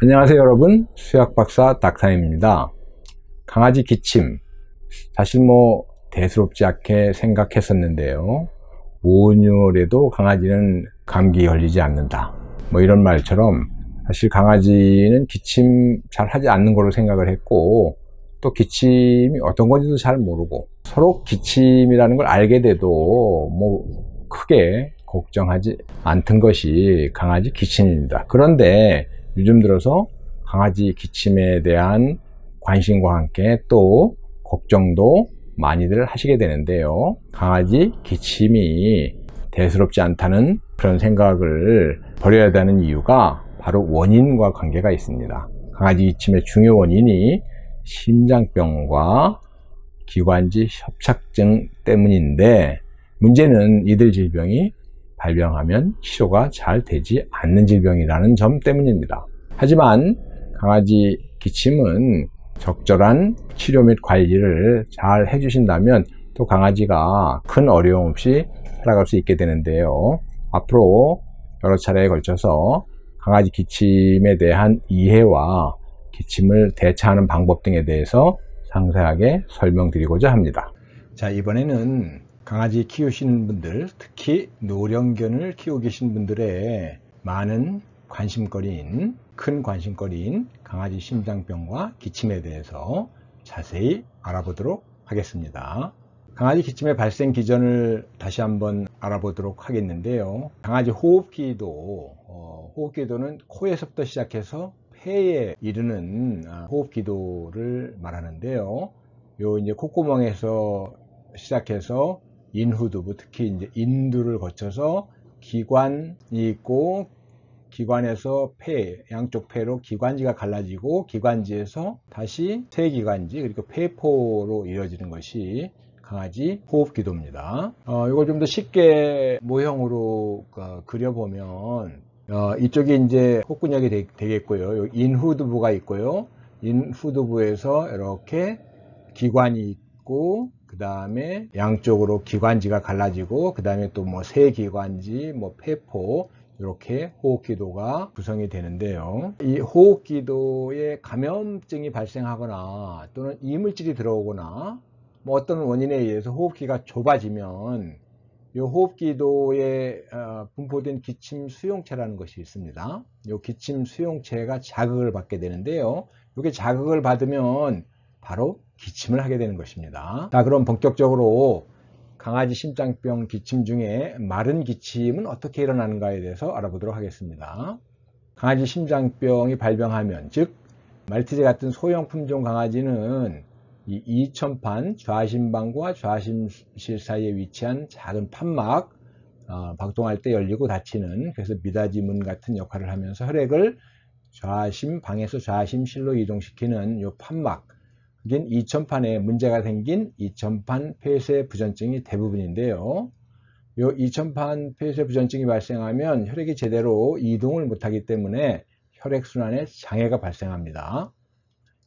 안녕하세요 여러분, 수약박사 닥터입니다. 강아지 기침, 사실 대수롭지 않게 생각했었는데요. 모뉴얼에도 강아지는 감기 걸리지 않는다, 이런 말처럼 사실 강아지는 기침 잘 하지 않는 걸로 생각을 했고, 또 기침이 어떤 건지도 잘 모르고, 서로 기침이라는 걸 알게 돼도 크게 걱정하지 않던 것이 강아지 기침입니다. 그런데 요즘 들어서 강아지 기침에 대한 관심과 함께 또 걱정도 많이들 하시게 되는데요. 강아지 기침이 대수롭지 않다는 그런 생각을 버려야 되는 이유가 바로 원인과 관계가 있습니다. 강아지 기침의 중요 원인이 심장병과 기관지 협착증 때문인데, 문제는 이들 질병이 발병하면 치료가 잘 되지 않는 질병이라는 점 때문입니다. 하지만 강아지 기침은 적절한 치료 및 관리를 잘 해주신다면 또 강아지가 큰 어려움 없이 살아갈 수 있게 되는데요. 앞으로 여러 차례에 걸쳐서 강아지 기침에 대한 이해와 기침을 대처하는 방법 등에 대해서 상세하게 설명드리고자 합니다. 자, 이번에는 강아지 키우시는 분들, 특히 노령견을 키우고 계신 분들의 많은 관심거리인, 큰 관심거리인 강아지 심장병과 기침에 대해서 자세히 알아보도록 하겠습니다. 강아지 기침의 발생 기전을 다시 한번 알아보도록 하겠는데요. 강아지 호흡기도는 코에서부터 시작해서 폐에 이르는 호흡기도를 말하는데요. 이제 콧구멍에서 시작해서 인후두부, 특히 이제 인두를 거쳐서 기관이 있고, 기관에서 폐, 양쪽 폐로 기관지가 갈라지고, 기관지에서 다시 세기관지, 그리고 폐포로 이루어지는 것이 강아지 호흡기도입니다. 이걸 좀 더 쉽게 모형으로 그려보면, 이쪽이 이제 콧구녕이 되겠고요. 인후두부가 있고요. 인후두부에서 이렇게 기관이 있고, 그 다음에 양쪽으로 기관지가 갈라지고, 그 다음에 또 세기관지, 폐포, 이렇게 호흡기도가 구성이 되는데요. 이 호흡기도에 감염증이 발생하거나 또는 이물질이 들어오거나 어떤 원인에 의해서 호흡기가 좁아지면 이 호흡기도에 분포된 기침 수용체라는 것이 있습니다. 이 기침 수용체가 자극을 받게 되는데요. 이게 자극을 받으면 바로 기침을 하게 되는 것입니다. 자, 그럼 본격적으로 강아지 심장병 기침 중에 마른 기침은 어떻게 일어나는가에 대해서 알아보도록 하겠습니다. 강아지 심장병이 발병하면, 즉 말티즈 같은 소형 품종 강아지는 이 이천판, 좌심방과 좌심실 사이에 위치한 작은 판막, 박동할 때 열리고 닫히는, 그래서 미닫이 문 같은 역할을 하면서 혈액을 좌심방에서 좌심실로 이동시키는 이 판막, 그게 이천판에 문제가 생긴 이천판 폐쇄 부전증이 대부분인데요. 이 이천판 폐쇄 부전증이 발생하면 혈액이 제대로 이동을 못하기 때문에 혈액순환에 장애가 발생합니다.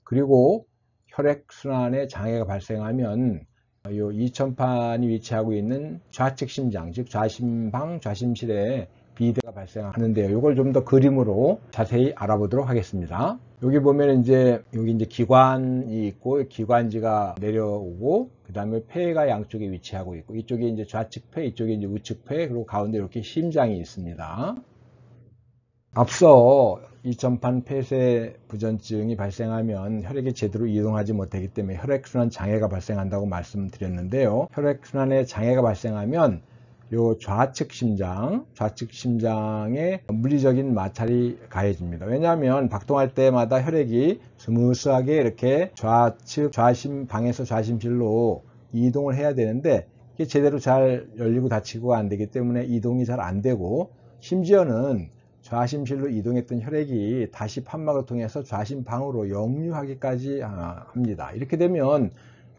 그리고 혈액순환에 장애가 발생하면 이 이천판이 위치하고 있는 좌측 심장, 즉 좌심방, 좌심실에 비대가 발생하는데요. 이걸 좀 더 그림으로 자세히 알아보도록 하겠습니다. 여기 보면 여기 이제 기관이 있고, 기관지가 내려오고, 그 다음에 폐가 양쪽에 위치하고 있고, 이쪽에 이제 좌측 폐, 이쪽에 이제 우측 폐, 그리고 가운데 이렇게 심장이 있습니다. 앞서 이천판 폐쇄 부전증이 발생하면 혈액이 제대로 이동하지 못하기 때문에 혈액순환 장애가 발생한다고 말씀드렸는데요. 혈액순환에 장애가 발생하면 요 좌측 심장에 물리적인 마찰이 가해집니다. 왜냐하면 박동할 때마다 혈액이 스무스하게 이렇게 좌측, 좌심방에서 좌심실로 이동을 해야 되는데, 이게 제대로 잘 열리고 닫히고 안 되기 때문에 이동이 잘 안 되고, 심지어는 좌심실로 이동했던 혈액이 다시 판막을 통해서 좌심방으로 역류하기까지 합니다. 이렇게 되면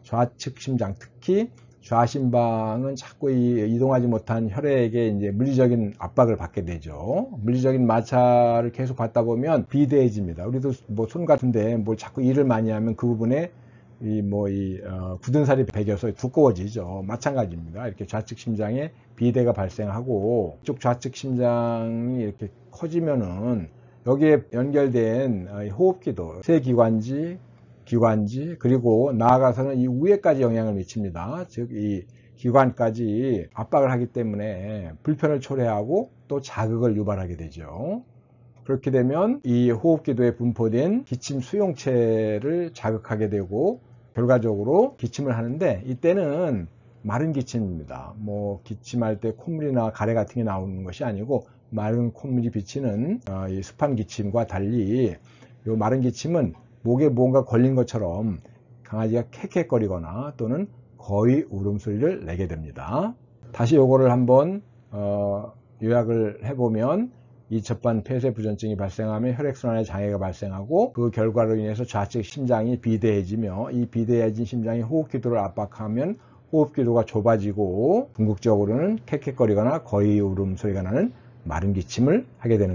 좌측 심장, 특히 좌심방은 자꾸 이동하지 못한 혈액에 이제 물리적인 압박을 받게 되죠. 물리적인 마찰을 계속 받다 보면 비대해집니다. 우리도 손 같은데 자꾸 일을 많이 하면 그 부분에 굳은 살이 배겨서 두꺼워지죠. 마찬가지입니다. 이렇게 좌측 심장에 비대가 발생하고, 이쪽 좌측 심장이 이렇게 커지면은 여기에 연결된 호흡기도, 세기관지, 기관지, 그리고 나아가서는 이 위에까지 영향을 미칩니다. 즉 이 기관까지 압박을 하기 때문에 불편을 초래하고 또 자극을 유발하게 되죠. 그렇게 되면 이 호흡기도에 분포된 기침 수용체를 자극하게 되고 결과적으로 기침을 하는데, 이때는 마른 기침입니다. 뭐 기침할 때 콧물이나 가래 같은 게 나오는 것이 아니고 마른 콧물이 비치는 이 습한 기침과 달리 이 마른 기침은 목에 뭔가 걸린 것처럼 강아지가 캑캑거리거나 또는 거의 울음소리를 내게 됩니다. 다시 요거를 한번 요약을 해보면, 이첩반 폐쇄 부전증이 발생하면 혈액순환에 장애가 발생하고 그 결과로 인해서 좌측 심장이 비대해지며, 이 비대해진 심장이 호흡기도를 압박하면 호흡기도가 좁아지고 궁극적으로는 캑캑거리거나 거의 울음소리가 나는 마른 기침을 하게 되는